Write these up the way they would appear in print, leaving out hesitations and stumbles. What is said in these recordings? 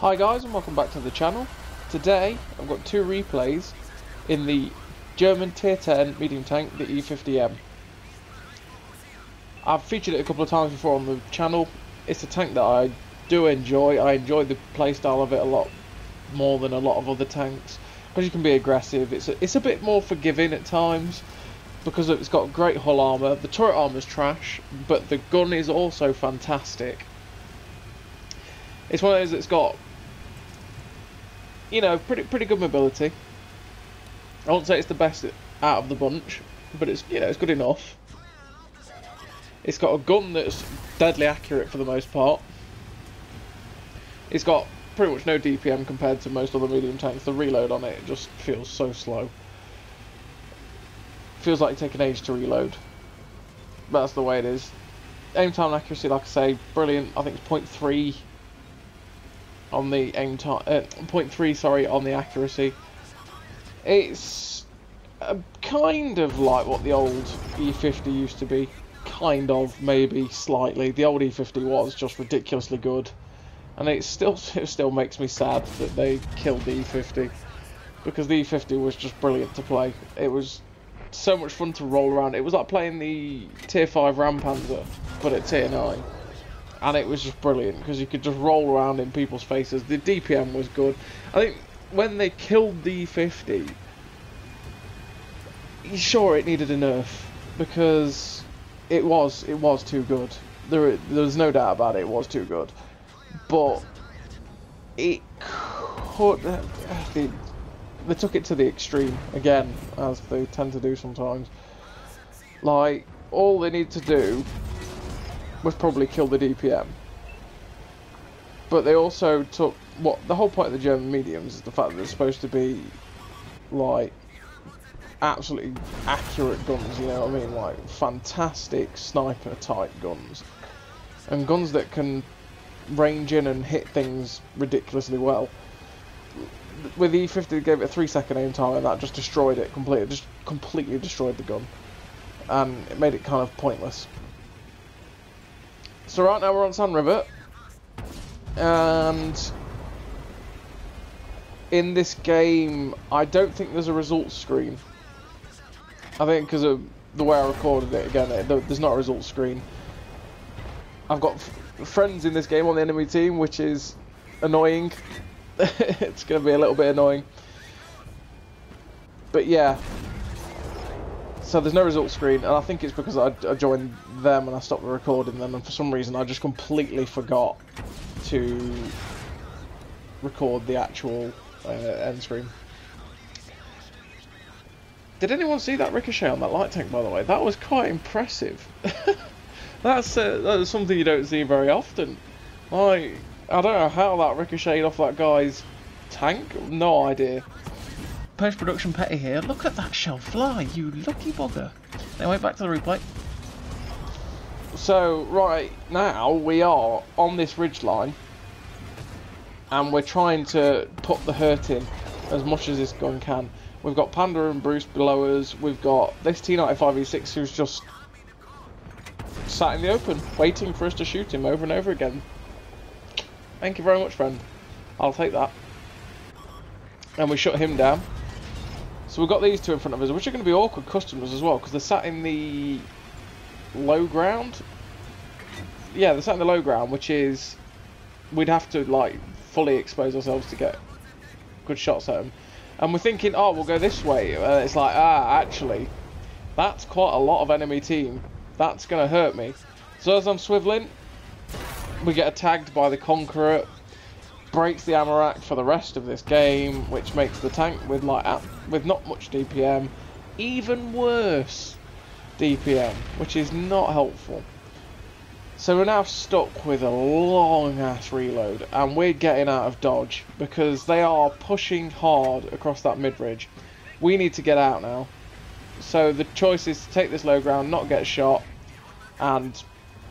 Hi guys and welcome back to the channel. Today I've got two replays in the German tier 10 medium tank, the E50m. I've featured it a couple of times before on the channel. It's a tank that I do enjoy. I enjoy the playstyle of it a lot more than a lot of other tanks because you can be aggressive. It's a bit more forgiving at times because it's got great hull armour. The turret armour's trash, but the gun is also fantastic. It's one of those that's got, you know, pretty good mobility. I won't say it's the best out of the bunch, but it's, you know, it's good enough. It's got a gun that's deadly accurate for the most part. It's got pretty much no DPM compared to most other medium tanks. The reload on it just feels so slow. Feels like taking age to reload. But that's the way it is. Aim time and accuracy, like I say, brilliant. I think it's 0.3 on the aim time, 0.3 sorry, on the accuracy. It's kind of like what the old E50 used to be, kind of, maybe slightly. The old E50 was just ridiculously good, and it still makes me sad that they killed the E50, because the E50 was just brilliant to play. It was so much fun to roll around. It was like playing the tier 5 Rampanzer but at tier 9. And it was just brilliant because you could just roll around in people's faces. The DPM was good. I think when they killed the E50, sure, it needed a nerf because it was too good. There's no doubt about it. It was too good, but it could. They took it to the extreme again, as they tend to do sometimes. Like, all they need to do was probably kill the DPM, but they also took what the whole point of the German mediums is the fact that they're supposed to be like absolutely accurate guns, you know what I mean, like fantastic sniper type guns and guns that can range in and hit things ridiculously well. With the E50 they gave it a 3-second aim time and that just destroyed it completely, just completely destroyed the gun, and it made it kind of pointless. So right now we're on Sand River, and in this game I don't think there's a results screen. I think because of the way I recorded it, again, there's not a results screen. I've got friends in this game on the enemy team, which is annoying. It's going to be a little bit annoying. But yeah. So there's no results screen, and I think it's because I joined them and I stopped recording them, and for some reason I just completely forgot to record the actual end screen. Did anyone see that ricochet on that light tank, by the way? That was quite impressive. That's something you don't see very often. Like, I don't know how that ricocheted off that guy's tank. No idea. Post-production Petty here. Look at that shell fly, you lucky bugger. Anyway, back to the replay. So, right now, we are on this ridge line, and we're trying to put the hurt in as much as this gun can. We've got Panda and Bruce below us. We've got this T95E6 who's just sat in the open, waiting for us to shoot him over and over again. Thank you very much, friend. I'll take that. And we shut him down. So we've got these two in front of us, which are going to be awkward customers as well, because they're sat in the low ground. Yeah, they're sat in the low ground, which is, we'd have to like fully expose ourselves to get good shots at them. And we're thinking, oh, we'll go this way. It's like, actually, that's quite a lot of enemy team. That's going to hurt me. So as I'm swiveling, we get tagged by the Conqueror. Breaks the ammo rack for the rest of this game, which makes the tank with not much DPM even worse DPM, which is not helpful. So we're now stuck with a long ass reload, and we're getting out of dodge because they are pushing hard across that mid ridge. We need to get out now. So the choice is to take this low ground, not get shot, and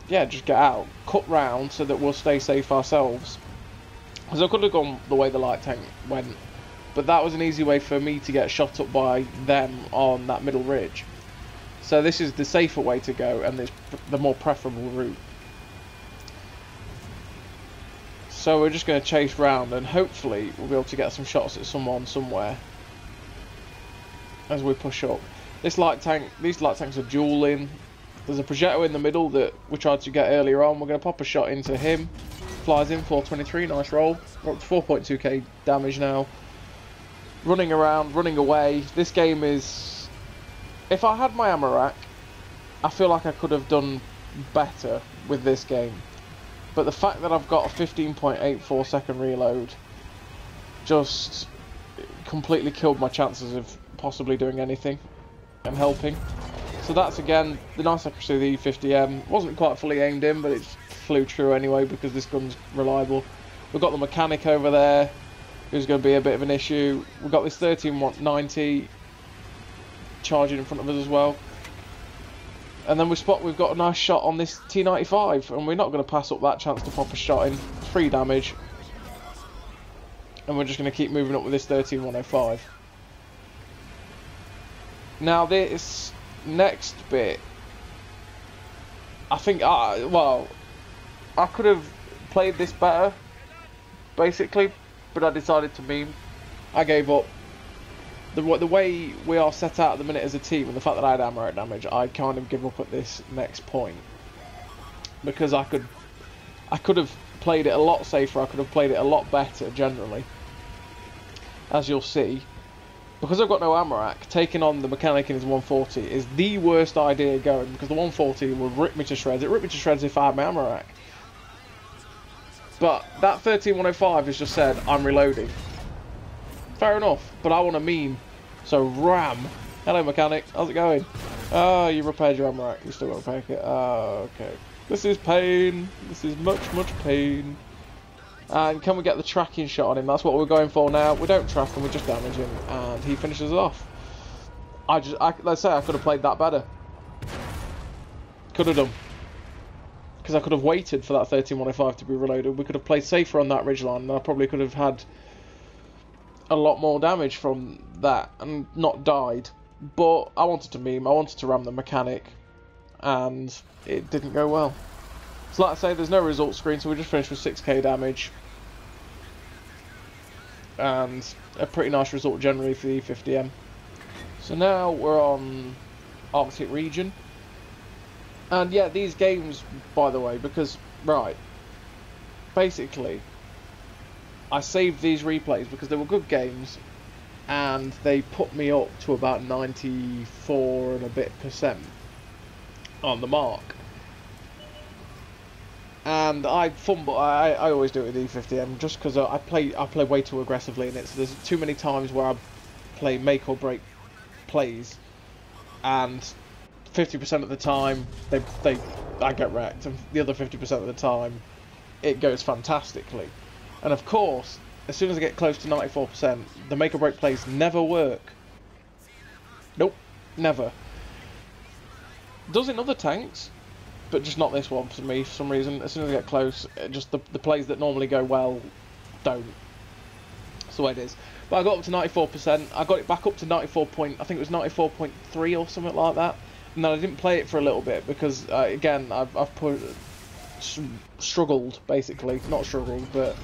yeah, just get out, cut round so that we'll stay safe ourselves. Because I could have gone the way the light tank went, but that was an easy way for me to get shot up by them on that middle ridge. So this is the safer way to go, and it's the more preferable route. So we're just going to chase round, and hopefully we'll be able to get some shots at someone somewhere as we push up. These light tanks are dueling. There's a projectile in the middle that we tried to get earlier on. We're going to pop a shot into him. Flies in, 423, nice roll. We're up to 4.2k damage now. Running around, running away. This game is... If I had my ammo rack, I feel like I could have done better with this game. But the fact that I've got a 15.84 second reload just completely killed my chances of possibly doing anything and helping. So that's again the nice accuracy of the E50m. Wasn't quite fully aimed in, but it flew true anyway because this gun's reliable. We've got the mechanic over there, who's going to be a bit of an issue. We've got this 1390 charging in front of us as well. And then we've got a nice shot on this T95, and we're not going to pass up that chance to pop a shot in. 3 damage. And we're just going to keep moving up with this 13105. Now this next bit, I think, well, I could have played this better, basically, but I decided to meme. I gave up. The way we are set out at the minute as a team, and the fact that I had ammo damage, I kind of give up at this next point. Because I could have played it a lot safer, I could have played it a lot better, generally. As you'll see. Because I've got no ammo rack, taking on the mechanic in his 140 is the worst idea going, because the 140 will rip me to shreds. It ripped me to shreds if I had my ammo rack. But that 13105 has just said, I'm reloading. Fair enough, but I want a meme. So ram. Hello mechanic, how's it going? Oh, you repaired your ammo rack, you still got to repair it. Oh, okay. This is pain. This is much And can we get the tracking shot on him? That's what we're going for now. We don't track him, we just damage him, and he finishes off. Let's say I could have played that better. Could have done. Because I could have waited for that 13105 to be reloaded. We could have played safer on that ridgeline, and I probably could have had a lot more damage from that and not died. But I wanted to meme, I wanted to ram the mechanic, and it didn't go well. So like I say, there's no result screen, so we just finished with 6k damage. And a pretty nice result generally for the E50m. So now we're on Arctic region. And yeah, these games, by the way, because, right, basically, I saved these replays because they were good games, and they put me up to about 94 and a bit % on the mark. And I fumble. I always do it with E50m just because I play way too aggressively in it. So there's too many times where I play make or break plays, and 50% of the time I get wrecked, and the other 50% of the time it goes fantastically. And of course, as soon as I get close to 94%, the make or break plays never work. Nope, never. Does in other tanks, but just not this one for me for some reason. As soon as I get close, just the plays that normally go well don't. That's the way it is. But I got up to 94%. I got it back up to 94 point. I think it was 94.3 or something like that. And then I didn't play it for a little bit because again I've struggled basically, not struggled, but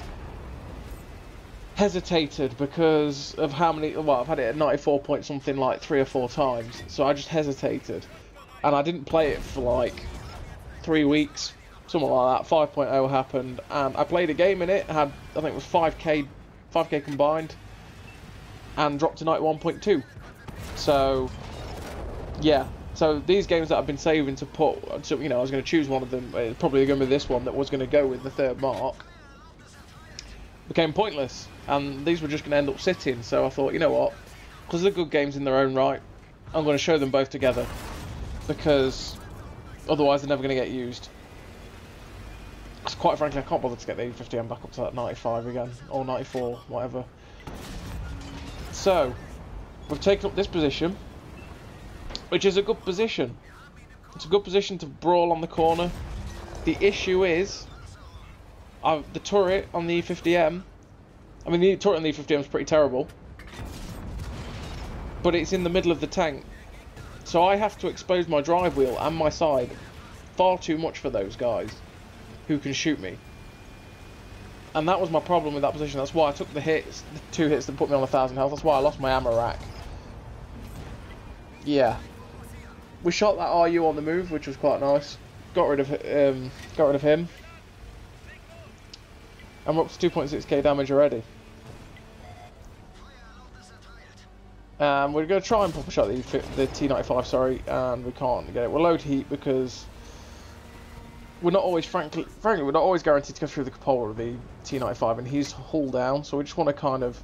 hesitated because of how many. Well, I've had it at 94 point something like 3 or 4 times. So I just hesitated, and I didn't play it for like 3 weeks, something like that. 5.0 happened, and I played a game in it. Had, I think it was 5k combined, and dropped to 91.2. So yeah. So these games that I've been saving to put, so, you know, I was going to choose one of them. It's probably going to be this one that was going to go with the 3rd mark. Became pointless, and these were just going to end up sitting. So I thought, you know what? Because they're good games in their own right, I'm going to show them both together, because otherwise they're never going to get used. So quite frankly, I can't bother to get the E50m back up to that 95 again, or 94, whatever. So we've taken up this position, which is a good position. It's a good position to brawl on the corner. The issue is the turret on the E50m. I mean, the turret on the E50m is pretty terrible, but it's in the middle of the tank, so I have to expose my drive wheel and my side far too much for those guys who can shoot me. And that was my problem with that position. That's why I took the hits, the 2 hits that put me on 1,000 health. That's why I lost my ammo rack. Yeah. We shot that RU on the move, which was quite nice. Got rid of him. And we're up to 2.6k damage already. We're going to try and pop a shot the T95, sorry, and we can't get it. We'll load heat because we're not always, frankly, we're not always guaranteed to go through the cupola of the T95, and he's hull down, so we just want to kind of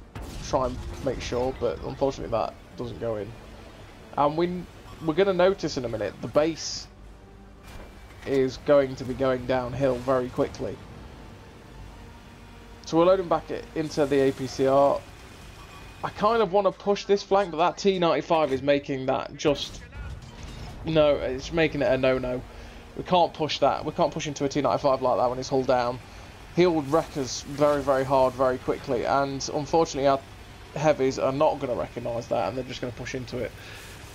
try and make sure, but unfortunately that doesn't go in. And we're going to notice in a minute, the base is going to be going downhill very quickly. So we're loading back into the APCR. I kind of want to push this flank, but that T95 is making that just... No, it's making it a no-no. We can't push that. We can't push into a T95 like that when it's hull down. He'll wreck us very, very hard, very quickly. And unfortunately, our heavies are not going to recognise that, and they're just going to push into it.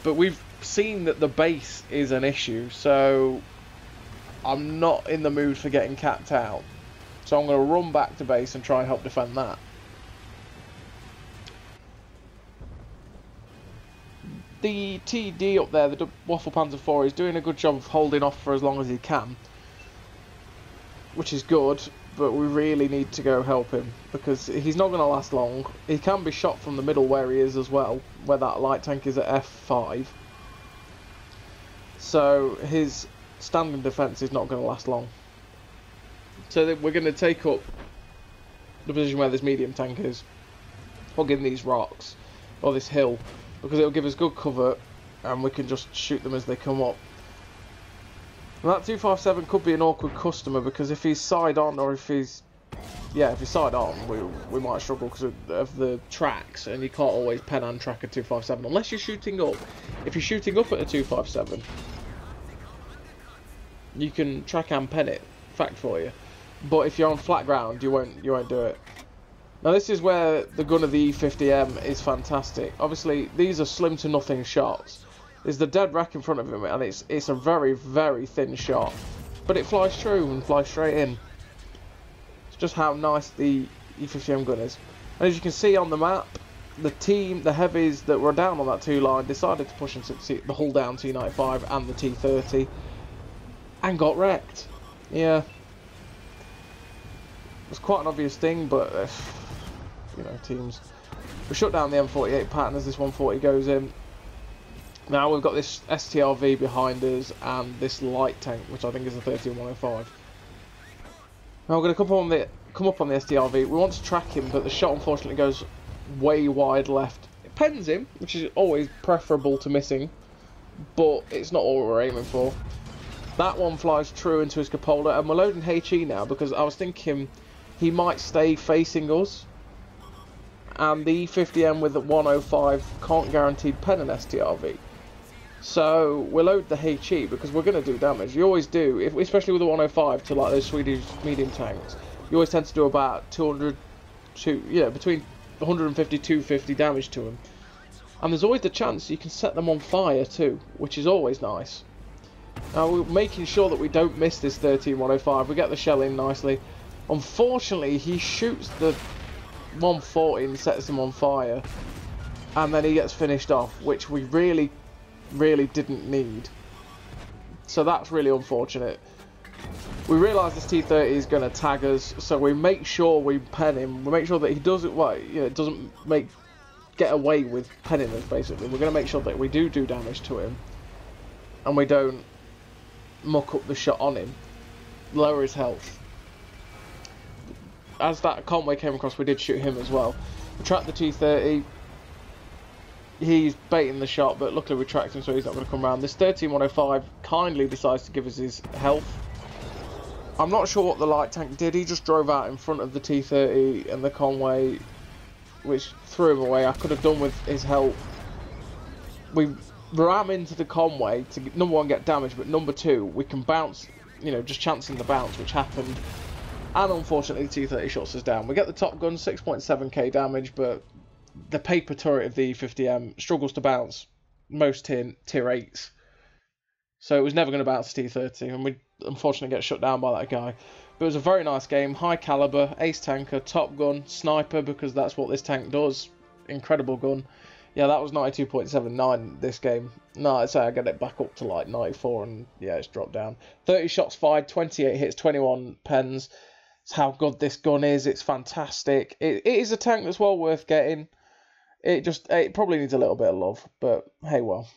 But we've seen that the base is an issue, so I'm not in the mood for getting capped out. So I'm going to run back to base and try and help defend that. The TD up there, the Waffle Panzer IV, is doing a good job of holding off for as long as he can, which is good, but we really need to go help him because he's not going to last long. He can be shot from the middle where he is as well, where that light tank is at F5, so his standing defence is not going to last long. So we're going to take up the position where this medium tank is, hugging these rocks, or this hill, because it'll give us good cover and we can just shoot them as they come up. And that 257 could be an awkward customer because if he's side on, or if he's... Yeah, if he's side on, we might struggle because of the tracks, and you can't always pen and track a 257 unless you're shooting up. If you're shooting up at a 257, you can track and pen it, fact for you. But if you're on flat ground, you won't do it. Now this is where the gun of the E50m is fantastic. Obviously, these are slim to nothing shots. There's the dead rack in front of him, and it's a very, very thin shot. But it flies true and flies straight in. It's just how nice the E50m gun is. And as you can see on the map, the heavies that were down on that 2 line decided to push into the hull down T95 and the T30 and got wrecked. Yeah. It's quite an obvious thing, but you know, teams. We shut down the M48 pattern as this 140 goes in. Now we've got this STRV behind us and this light tank, which I think is a 13105. Now we're going to come up on the STRV. We want to track him, but the shot unfortunately goes way wide left. It pens him, which is always preferable to missing, but it's not all we're aiming for. That one flies true into his cupola, and we're loading HE now because I was thinking he might stay facing us, and the E50m with the 105 can't guarantee pen an STRV. So we'll load the HE because we're going to do damage. You always do, especially with the 105 to like those Swedish medium tanks. You always tend to do about 200 to, yeah, between 150 250 damage to them. And there's always the chance you can set them on fire too, which is always nice. Now we're making sure that we don't miss this 13105. We get the shell in nicely. Unfortunately, he shoots the 140 and sets him on fire, and then he gets finished off, which we really didn't need. So that's really unfortunate. We realise this T30 is going to tag us, so we make sure we pen him. We make sure that he doesn't, doesn't get away with penning us. Basically, we're going to make sure that we do damage to him, and we don't muck up the shot on him, lower his health. As that Conway came across, we did shoot him as well. We tracked the T30. He's baiting the shot, but luckily we tracked him, so he's not going to come around. This 13105 kindly decides to give us his health. I'm not sure what the light tank did. He just drove out in front of the T30 and the Conway, which threw him away. I could have done with his help. We ram into the Conway to, number one, get damage, but number two, we can bounce, just chancing the bounce, which happened. And unfortunately, the T30 shuts us down. We get the top gun, 6.7k damage, but the paper turret of the E50m struggles to bounce most tier 8s. So it was never going to bounce T30, and we unfortunately get shut down by that guy. But it was a very nice game. High caliber, ace tanker, top gun, sniper, because that's what this tank does. Incredible gun. Yeah, that was 92.79 this game. No, I'd say I get it back up to like 94, and yeah, it's dropped down. 30 shots fired, 28 hits, 21 pens. It's how good this gun is. It's fantastic. It is a tank that's well worth getting. It probably needs a little bit of love, but hey, well.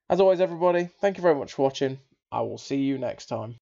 As always, everybody, thank you very much for watching. I will see you next time.